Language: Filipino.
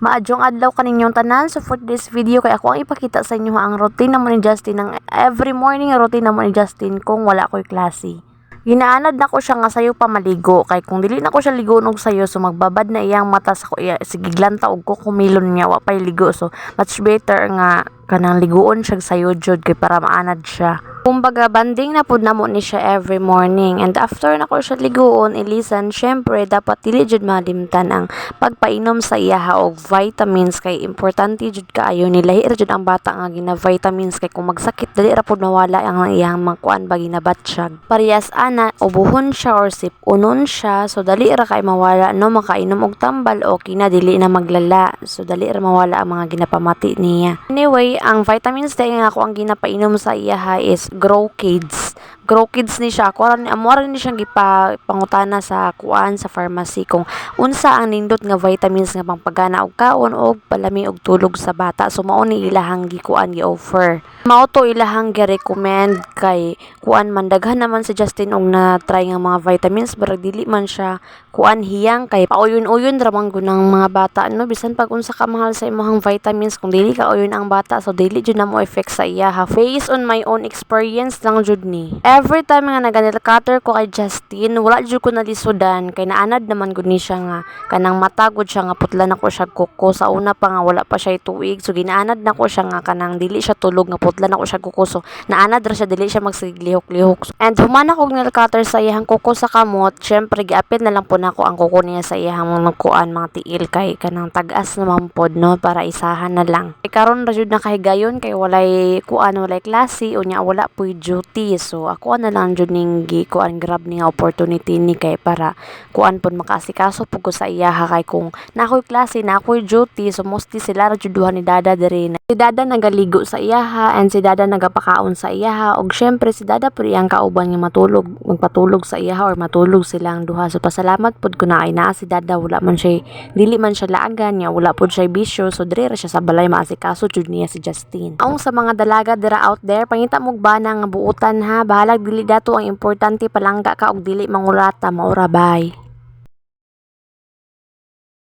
Maadjong adlaw kaninyong tanan. So for this video kay ako ang ipakita sa inyo ang routine naman ni Justin, ng every morning routine naman ni Justin kung wala ko'y klase. Ginaanad na ko siya nga sayo pa maligo, kay kung dili na ko siya ligo og sayo, so magbabad na iyang mata sa ko iya, sige glanta og ko kumilon niya wa pay ligo, so much better nga kanang liguon siya sayo jud kay para maanad siya. Kumbaga banding na pud namo ni siya every morning, and after na ko siya liguon ilisan, syempre dapat dili jud malimtan ang pagpainom sa iya og vitamins, kay importante jud kaayo nilahi ra jud ang bata nga gina vitamins, kay kung magsakit dali ra pud mawala ang iyang magkuan ba ginabatsyag. Parehas ana ubuhon siya or sipunon siya, so dali ra kay mawala no, makainom og tambal o kina dili na maglala, so dali ra mawala ang mga ginapamati niya. Anyway, ang vitamins day nga ako ang ginapainom sa iya is Grow Kids. Grow Kids ni siya. Ako rin ni siyang pangutana sa kuan sa pharmacy kung unsa ang nindot nga vitamins nga pangpagana og kaon og palami og tulog sa bata. So mao ni ilahang gikuan gi-offer. Mao to ilahang gi-recommend kay kuan man daghan naman si Justin og na try nga mga vitamins, pero dili man siya kuan hiyang kay pauyon-uyon ra man gunang mga bata no, bisan pag unsa ka mahal sa imong vitamins kung dili ka uyon ang bata, so dili jud na mo effect sa iya ha. Based on my own experience lang jud ni. Every time nga naganil cutter ko kay Justin, wala jud ko nalisudan kay naanad naman gud ni siya nga kanang mata gud siya nga putla na ko siya kuko. Sa una pa nga wala pa siya tuig, so ginaanad na ko siya nga kanang dili siya tulog nga putla na ko siya kuko, so naanad ra siya dili siya magsiglihok-lihok. And humana kog nail cutter sa iyang kuko sa kamot, syempre giapit na lang po nako ang kuko niya sa iyang mga kuan mga tiil kay kanang tag-as naman pod no, para isahan na lang. Kay karon ra jud na kahigayon kay walay kuan, walay klase unya wala puy duty, so ako na lang jud ning kuan grab ni nga opportunity ni kay para kuan pod makasikaso pud ko sa iya ha, kay kung nakoy klase na ako'y duty, so mostly sila ra jud duha ni Dada diri. Si Dada nagaligo sa iya ha, and si Dada nagapakaon sa iya ha, og syempre si Dada pud iyang kauban nga matulog, magpatulog sa iya ha, or matulog silang duha. So pasalamat pud ko na ay naa si Dada, wala man siya dili man siya laagan niya, wala pud siya bisyo, so dire ra siya sa balay maasikaso jud niya si Justin. Aong sa mga dalaga dira out there, pangita mo bana nga buutan ha, bahalag dili dato, ang importante palangga ka og dili mangulata, maura bye.